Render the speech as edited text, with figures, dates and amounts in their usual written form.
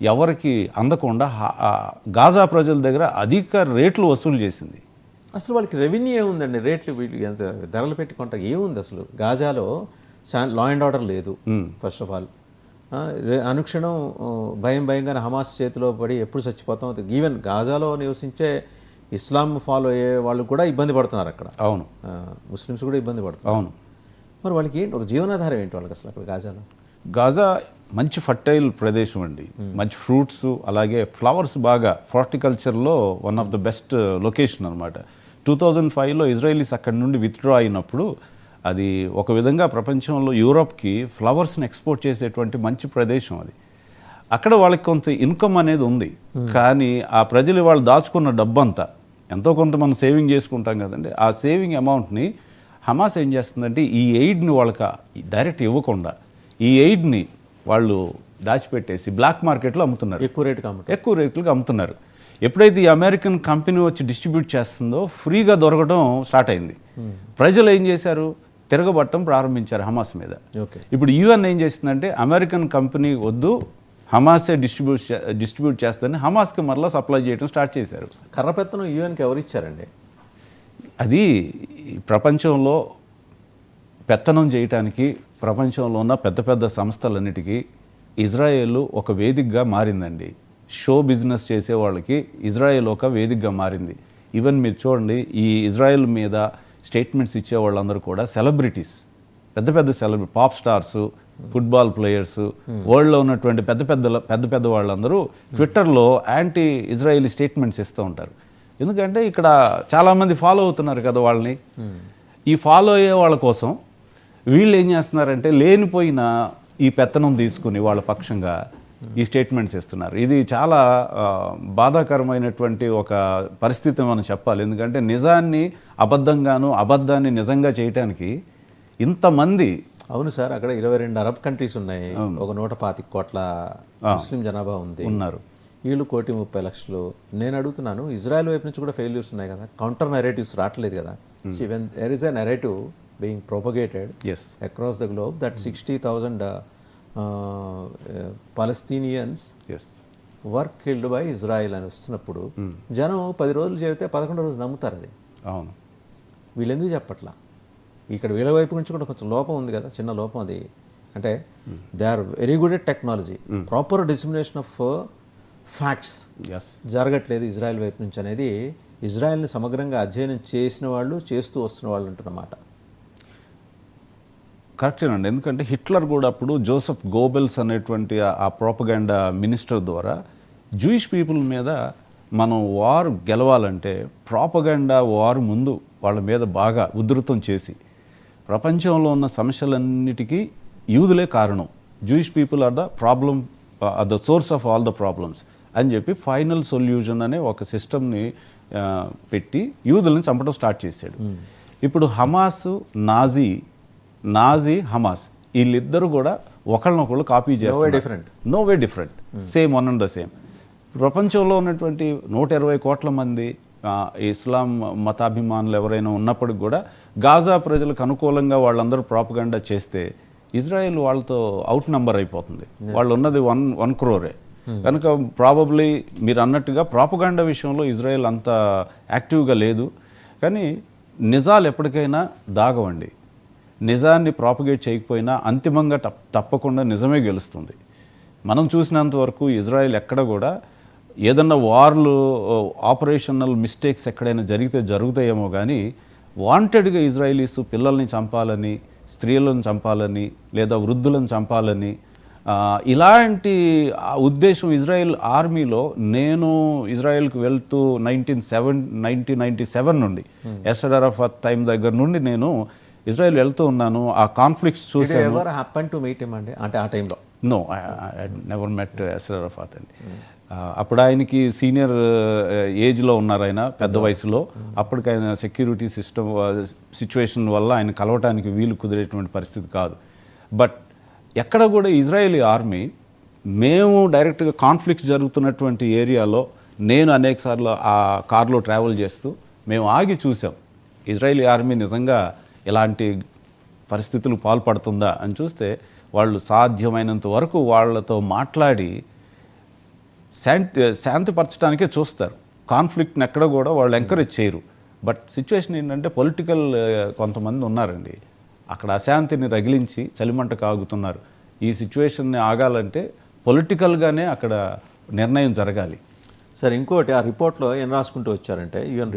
ఎవరికి అందకుండా గాజా ప్రజల దగ్గర అధిక రేట్లు వసూలు చేసింది. అసలు వాళ్ళకి రెవెన్యూ ఏముందండి? రేట్లు వీళ్ళు ఎంత ధరలు పెట్టుకుంటా ఏముంది? అసలు గాజాలో లా అండ్ ఆర్డర్ లేదు. ఫస్ట్ ఆఫ్ ఆల్ అనుక్షణం భయంగానే హమాస్ చేతిలో పడి ఎప్పుడు చచ్చిపోతాం. ఈవెన్ గాజాలో నివసించే ఇస్లాం ఫాలో అయ్యే వాళ్ళు కూడా ఇబ్బంది పడుతున్నారు అక్కడ. అవును, ముస్లిమ్స్ కూడా ఇబ్బంది పడుతున్నారు. అవును. మరి వాళ్ళకి ఏంటి ఒక జీవనాధారం ఏంటి వాళ్ళకి అసలు అక్కడ గాజాలో? గాజా మంచి ఫర్టైల్ ప్రదేశం అండి, మంచి ఫ్రూట్స్, అలాగే ఫ్లవర్స్ బాగా, హార్టికల్చర్లో one of the best location అనమాట. 2005లో ఇజ్రాయలీస్ అక్కడి నుండి విత్డ్రా అయినప్పుడు అది ఒక విధంగా ప్రపంచంలో యూరోప్కి ఫ్లవర్స్ని ఎక్స్పోర్ట్ చేసేటువంటి మంచి ప్రదేశం అది. అక్కడ వాళ్ళకి కొంత ఇన్కమ్ అనేది ఉంది. కానీ ఆ ప్రజలు వాళ్ళు దాచుకున్న డబ్బంతా ఎంతో కొంత మనం సేవింగ్ చేసుకుంటాం కదండి, ఆ సేవింగ్ అమౌంట్ని హమాస్ ఏం చేస్తుందంటే ఈ ఎయిడ్ని వాళ్ళకి డైరెక్ట్ ఇవ్వకుండా ఈ ఎయిడ్ని వాళ్ళు దాచిపెట్టేసి బ్లాక్ మార్కెట్లో అమ్ముతున్నారు. ఎక్కువ రేట్లకు అమ్ముతున్నారు. ఎప్పుడైతే ఈ అమెరికన్ కంపెనీ వచ్చి డిస్ట్రిబ్యూట్ చేస్తుందో ఫ్రీగా దొరకడం స్టార్ట్ అయింది. ప్రజలు ఏం చేశారు? తిరగబట్టం ప్రారంభించారు హమాస్ మీద. ఇప్పుడు యుఎన్ ఏం చేసిందంటే అమెరికన్ కంపెనీ వద్దు, హమాసే డిస్ట్రిబ్యూట్ చేస్తుందని హమాస్కి మరలా సప్లై చేయడం స్టార్ట్ చేశారు. కర్రపెత్తనం యుఎన్కి ఎవరు ఇచ్చారండి? అది ప్రపంచంలో పెత్తనం చేయటానికి ప్రపంచంలో ఉన్న పెద్ద పెద్ద సంస్థలన్నిటికీ ఇజ్రాయేల్ ఒక వేదికగా మారిందండి. షో బిజినెస్ చేసే వాళ్ళకి ఇజ్రాయెల్ ఒక వేదికగా మారింది. ఈవెన్ మీరు చూడండి, ఈ ఇజ్రాయెల్ మీద స్టేట్మెంట్స్ ఇచ్చే వాళ్ళందరూ కూడా సెలబ్రిటీస్, పెద్ద celebrity, pop stars, football players, వరల్డ్లో ఉన్నటువంటి పెద్ద వాళ్ళందరూ ట్విట్టర్లో యాంటీ ఇజ్రాయేలీ స్టేట్మెంట్స్ ఇస్తూ ఉంటారు. ఎందుకంటే ఇక్కడ చాలామంది ఫాలో అవుతున్నారు కదా వాళ్ళని. ఈ ఫాలో అయ్యే వాళ్ళ కోసం వీళ్ళు ఏం చేస్తున్నారంటే లేనిపోయిన ఈ పెత్తనం తీసుకుని వాళ్ళ పక్షంగా ఈ స్టేట్మెంట్స్ ఇస్తున్నారు. ఇది చాలా బాధాకరమైనటువంటి ఒక పరిస్థితి మనం చెప్పాలి. ఎందుకంటే నిజాన్ని అబద్ధంగాను, అబద్ధాన్ని నిజంగా చేయటానికి ఇంతమంది. అవును సార్, అక్కడ 22 అరబ్ కంట్రీస్ ఉన్నాయి, ఒక 125 కోట్ల ముస్లిం జనాభా ఉన్నారు. వీళ్ళు 1,30,00,000. నేను అడుగుతున్నాను, ఇజ్రాయెల్ వైపు నుంచి కూడా ఫెయిల్యూర్స్ ఉన్నాయి కదా, కౌంటర్ నెరేటివ్స్ రావట్లేదు కదా. Even there is a narrative being propagated across the globe that 60,000 Palestinians were killed by Israel అని వస్తున్నప్పుడు జనం 10 రోజులు చెబితే 11వ రోజు నమ్ముతారు అది. అవును, వీళ్ళు ఎందుకు చెప్పట్లా? ఇక్కడ వీళ్ళ వైపు నుంచి కూడా కొంచెం లోపం ఉంది కదా, చిన్న లోపం అది. అంటే they are very good at technology, proper dissemination of facts జరగట్లేదు ఇజ్రాయెల్ వైపు నుంచి అనేది ఇజ్రాయెల్ని సమగ్రంగా అధ్యయనం చేసిన వాళ్ళు, చేస్తూ వస్తున్న వాళ్ళు అంటున్నమాట. కరెక్టేనండి. ఎందుకంటే హిట్లర్ కూడా అప్పుడు జోసెఫ్ గోబెల్స్ అనేటువంటి ఆ ప్రోపగాండా మినిస్టర్ ద్వారా జూయిష్ పీపుల్ మీద మనం వార్ గెలవాలంటే ప్రోపగాండా వార్ ముందు వాళ్ళ మీద బాగా ఉధృతం చేసి ప్రపంచంలో ఉన్న సమస్యలన్నిటికీ యూదులే కారణం, Jewish people are the problem, are the source of all the problems అని చెప్పి ఫైనల్ సొల్యూషన్ అనే ఒక సిస్టమ్ని పెట్టి యూదుల్ని చంపడం స్టార్ట్ చేశాడు. ఇప్పుడు హమాస్, నాజీ హమాస్ వీళ్ళిద్దరూ కూడా ఒకళ్ళనొకళ్ళు కాపీ చేస్తారు. No way different, same one and the same. ప్రపంచంలో ఉన్నటువంటి 120 కోట్ల మంది ఇస్లాం మతాభిమానులు ఎవరైనా ఉన్నప్పటికి కూడా గాజా ప్రజలకు అనుకూలంగా వాళ్ళందరూ ప్రాపగండా చేస్తే ఇజ్రాయెల్ వాళ్ళతో అవుట్ నంబర్ అయిపోతుంది. వాళ్ళు ఉన్నది 1 crore. కనుక ప్రాబబ్లీ మీరు అన్నట్టుగా ప్రాపగండా విషయంలో ఇజ్రాయెల్ అంత యాక్టివ్గా లేదు. కానీ నిజాలు ఎప్పటికైనా దాగవండి. నిజాన్ని ప్రాపగేట్ చేయకపోయినా అంతిమంగా తప్పకుండా నిజమే గెలుస్తుంది. మనం చూసినంత వరకు ఇజ్రాయెల్ ఎక్కడ కూడా ఏదన్నా వార్లు, ఆపరేషనల్ మిస్టేక్స్ ఎక్కడైనా జరుగుతాయేమో కానీ వాంటెడ్గా ఇజ్రాయలీస్ పిల్లల్ని చంపాలని, స్త్రీలను చంపాలని, లేదా వృద్ధులను చంపాలని ఇలాంటి ఉద్దేశం ఇజ్రాయెల్ ఆర్మీలో, నేను ఇజ్రాయెల్కి వెళ్తూ 1997 నుండి యాసర్ అరఫాత్ టైం దగ్గర నుండి నేను ఇజ్రాయెల్ వెళ్తూ ఉన్నాను. ఆ కాన్ఫ్లిక్ట్స్ చూసాను. అంటే ఆ టైంలో no, I never met Yasser Arafat అండి. అప్పుడు ఆయనకి సీనియర్ ఏజ్లో ఉన్నారు, ఆయన పెద్ద వయసులో. అప్పటికి ఆయన సెక్యూరిటీ సిచ్యువేషన్ వల్ల ఆయన కలవటానికి వీలు కుదిరేటువంటి పరిస్థితి కాదు. బట్ ఎక్కడ కూడా ఇజ్రాయేలీ ఆర్మీ, మేము డైరెక్ట్గా కాన్ఫ్లిక్ట్స్ జరుగుతున్నటువంటి ఏరియాలో నేను అనేక సార్లు ఆ కార్లో ట్రావెల్ చేస్తూ మేము ఆగి చూసాం. ఇజ్రాయేలీ ఆర్మీ నిజంగా ఇలాంటి పరిస్థితులు పాల్పడుతుందా అని చూస్తే వాళ్ళు సాధ్యమైనంత వరకు వాళ్ళతో మాట్లాడి శాంతిపరచడానికే చూస్తారు. కాన్ఫ్లిక్ట్ని ఎక్కడ కూడా వాళ్ళు ఎంకరేజ్ చేయరు. బట్ సిచ్యువేషన్ ఏంటంటే పొలిటికల్ కొంతమంది ఉన్నారండి, అక్కడ అశాంతిని రగిలించి చలిమంట కాగుతున్నారు. ఈ సిచ్యువేషన్ని ఆగాలంటే పొలిటికల్గానే అక్కడ నిర్ణయం జరగాలి. సరే, ఇంకోటి ఆ రిపోర్ట్లో ఏం రాసుకుంటూ వచ్చారంటే యుఎన్